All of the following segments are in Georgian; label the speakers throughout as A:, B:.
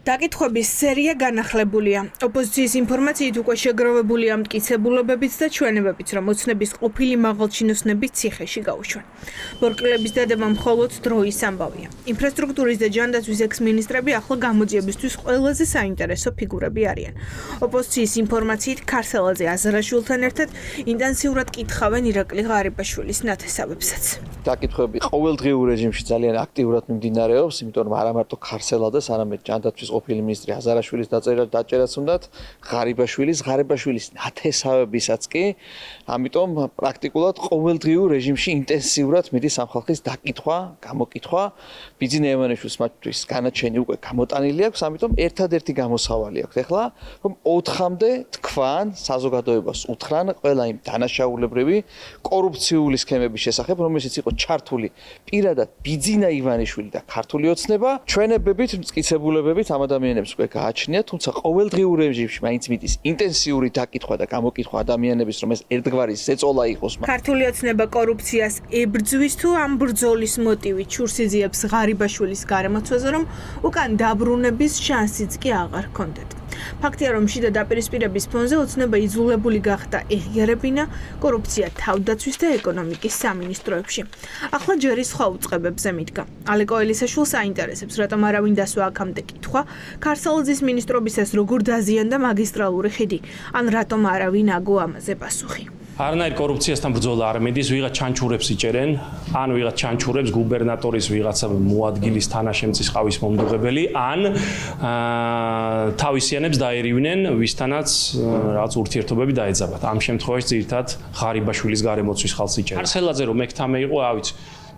A: დაკითხვების სერია განახლებულია. ოპოზიციის ინფორმაციით უკვე შეგროვებულია მტკიცებულებებიც და ჩვენებებიც, რომ ოცნების ყოფილი მაღალჩინოსნები ციხეში გაუშვან. ბორკილების დადება მხოლოდ დროის ამბავია. ინფრასტრუქტურის და ჯანდაცვის ექს-მინისტრები ახლა გამოძიებისთვის ყველაზე საინტერესო ფიგურები არიან. ოპოზიციის ინფორმაციით ქარსელაძე აზარაშვილთან ერთად ინტენსიურად კითხავენ ირაკლი ღარიბაშვილის ნათესავებსაც.
B: დაკითხვები ყოველდღიურ რეჟიმში ძალიან აქტიურად მიმდინარეობს, იმიტომ რომ არა მარტო ქარსელაძეს, არამედ ჯანდაცვის ყოფილი მინისტრი აზარაშვილის დაწერაც უნდათ, ღარიბაშვილის ნათესავებისაც კი, ამიტომ პრაქტიკულად ყოველდღიურ რეჟიმში ინტენსიურად მიდის ამ ხალხის დაკითხვა, გამოკითხვა. ბიძინა ევანიშვილის მათთვის განაჩენი უკვე გამოტანილი აქვს, ამიტომ ერთადერთი გამოსავალი აქვს ეხლა, რომ 4-მდე თქვან საზოგადოებას უთხრან ყველა იმ დანაშაულებრივი კორუფციული სქემების შესახებ, რომელშიც იყო ჩართული პირადად ბიძინა ივანიშვილი და ქართული ოცნება, ჩვენებებით, მტკიცებულებებით ამ ადამიანებს უკვე გააჩნიათ, თუმცა ყოველდღიურ რეჟიმში მაინც მიდის ინტენსიური დაკითხვა და გამოკითხვა ადამიანების, რომ ეს ერთგვარი ზეწოლა იყოს.
A: ქართული ოცნება კორუფციას ებრძვის თუ ამ ბრძოლის მოტივი ჩურს იძიებს ღარიბაშვილის გარემოცვაზე, რომ უკან დაბრუნების შანსიც კი აღარ ჰქონდეთ. ფაქტია, რომ შიდა დაპირისპირების ფონზე ოცნება იძულებული გახდა ეღიარებინა კორუფცია თავდაცვის და ეკონომიკის სამინისტროებში. ახლა ჯერი სხვა უწყებებზე მიდგა. ალეკო ელისაშვილს აინტერესებს, რატომ არავინ დასვა აქამდე კითხვა, ქარსელაძის მინისტრობისას როგორ დაზიანდა მაგისტრალური ხიდი, ან რატომ არავინ აგო ამაზე პასუხი.
C: არანაირ კორუფციასთან ბრძოლა არ მიდის, ვიღაც ჩანჩურებს იჭერენ, ან ვიღაც ჩანჩურებს გუბერნატორის ვიღაცა მოადგილის თანაშემწის ყავის მომდუღებელი, ან თავისიანებს დაერივნენ, ვისთანაც რაღაც ურთიერთობები დაეძაბათ. ამ შემთხვევაში ძირითადად ღარიბაშვილის გარემოცვის ხალხს იჭერენ. ქარსელაძე რომ ექთამე იყო, ავიც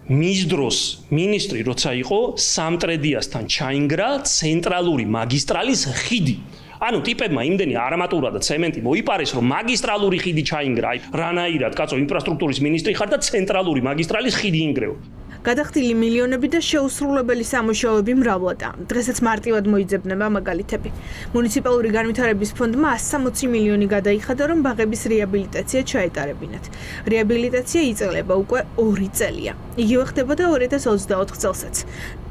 C: მის დროს მინისტრი როცა იყო, სამტრედიასთან ჩაინგრა ცენტრალური მაგისტრალის ხიდი. ანუ ტიპებმა იმდენი არამატურა და ცემენტი მოიპარეს, რომ მაგისტრალური ხიდი ჩაინგრა. აი, რანაირად, კაცო, ინფრასტრუქტურის მინისტრი ხარ და ცენტრალური მაგისტრალის ხიდი ინგრეო.
A: გადახდილი მილიონები და შეუსრულებელი სამუშაოები მრავლადაა. დღესაც მარტივად მოიძებნება მაგალითები. მუნიციპალური განვითარების ფონდმა 160 მილიონი გადაიხადა, რომ ბაღების რეაბილიტაცია ჩაეტარებინათ. რეაბილიტაცია იწყება უკვე 2 წელია. იგივე ხდებოდა 2024 წელსაც.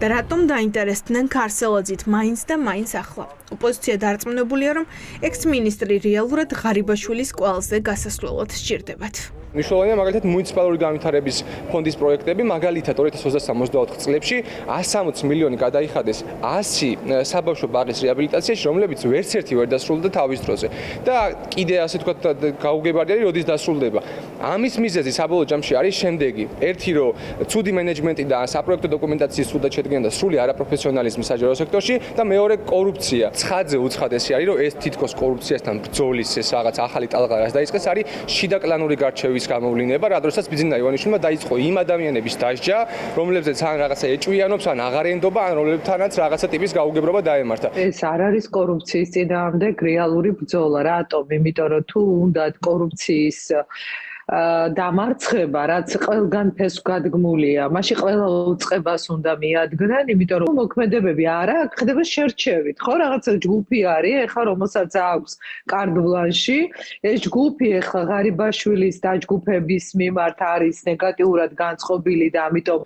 A: და რატომ დაინტერესდნენ ქარსელაძით მაინც და მაინც ახლა? ოპოზიცია დარწმუნებულია, რომ ექს-მინისტრი რეალურად ღარიბაშვილის კვალზე გასასვლელად სჭირდებათ.
D: მნიშვნელოვანია მაგალითად მუნიციპალური განვითარების ფონდის პროექტები, მაგალითად 2023-24 წლებში 160 მილიონი გადაიხადეს 100 საბავშვო ბაღის რეაბილიტაციაში, რომლებიც ვერცერთი ვერ დასრულდა თავის დროზე. და კიდე ასე თქვა გაუგებარია, როდის დასრულდება. ამის მიზეზი საბოლოო ჯამში არის შემდეგი: ერთი, რომ ცუდი მენეჯმენტი და საპროექტო დოკუმენტაციის ცუდად შედგენა და სრული არაპროფესიონალიზმი საჯარო სექტორში და მეორე კორუფცია. ცხადზე უცხადესი არის, რომ ეს თითქოს კორუფციასთან ბრძოლის ეს რაღაც ახალი ტალღა რაც დაიწყეს არის შიდა კლანური გარჩევის გამოვლინება, რა დროსაც ბიძინა ივანიშვილმა დაიწყო იმ ადამიანების დასჯა, რომლებზეც ან რაღაცა ეჭვიანობს, ან აღარ ენდობა, ან რომლებთანაც რაღაცა ტიპის გაუგებრობა დაემართა.
E: ეს არ არის კორუფციის წინააღმდეგ რეალური ბრძოლა. რატომ? იმიტომ რომ თუ უნდათ კორუფციის დამარცხება, რაც ყველგან ფესვგადგმულია, მაშინ ყველა უწყებას უნდა მიადგნენ, იმიტომ რომ მოქმედებები არა, აქ ხდება შერჩევით, ხო, რაღაცა ჯგუფი არის, ეხლა რომელსაც აქვს კარდ ბლანში, ეს ჯგუფი ეხლა ღარიბაშვილის დაჯგუფების მიმართ არის ნეგატიურად განწყობილი და ამიტომ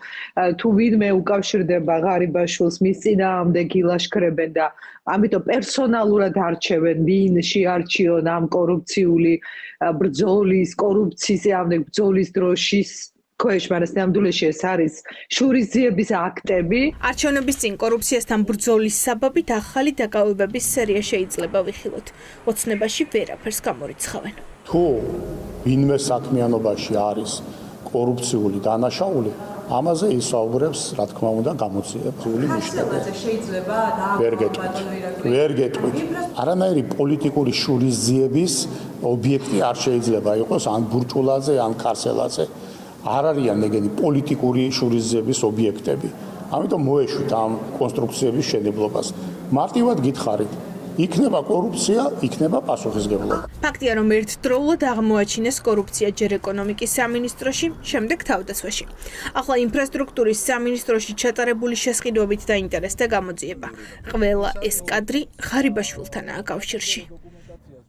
E: თუ ვინმე უკავშირდება ღარიბაშვილს, მის წინააღმდეგ ილაშქრებენ და ამიტომ პერსონალურად არჩევენ, ვინ შეარჩიონ ამ კორუფციული ბრძოლის, კორუფციის ამდენ ბრძოლის დროშის ქვეშ, მაგრამ ნამდვილში ეს არის შურისძიების აქტები.
A: არჩევნების წინ კორუფციასთან ბრძოლის საბაბით ახალი დაკავებების სერია შეიძლება ვიხილოთ. ოცნებაში ვერაფერს გამორიცხავენ.
F: თუ ვინმე საქმიანობაში არის კორუფციული დანაშაული, ამაზე ისაუბრებს, რა თქმა უნდა, გამოძიებული ნიშნები. ვერ გეტყვით. არანაირი პოლიტიკური შურისძიების ობიექტი არ შეიძლება იყოს ან ბურჭულაძე, ან ქარსელაძე. არ არიან ეგენი პოლიტიკური შურისძიების ობიექტები. ამიტომ მოეშვით ამ კონსტრუქციების შენებლობას. მარტივად გითხარით. იქნება კორუფცია, იქნება პასუხისგებლობა.
A: ფაქტია, რომ ერთდროულად აღმოაჩინეს კორუფცია ჯერ ეკონომიკის სამინისტროში, შემდეგ თავდაცვაში. ახლა ინფრასტრუქტურის სამინისტროში ჩატარებული შესყიდვებით დაინტერესდა გამოძიება. ყველა ეს კადრი ღარიბაშვილთანაა კავშირში.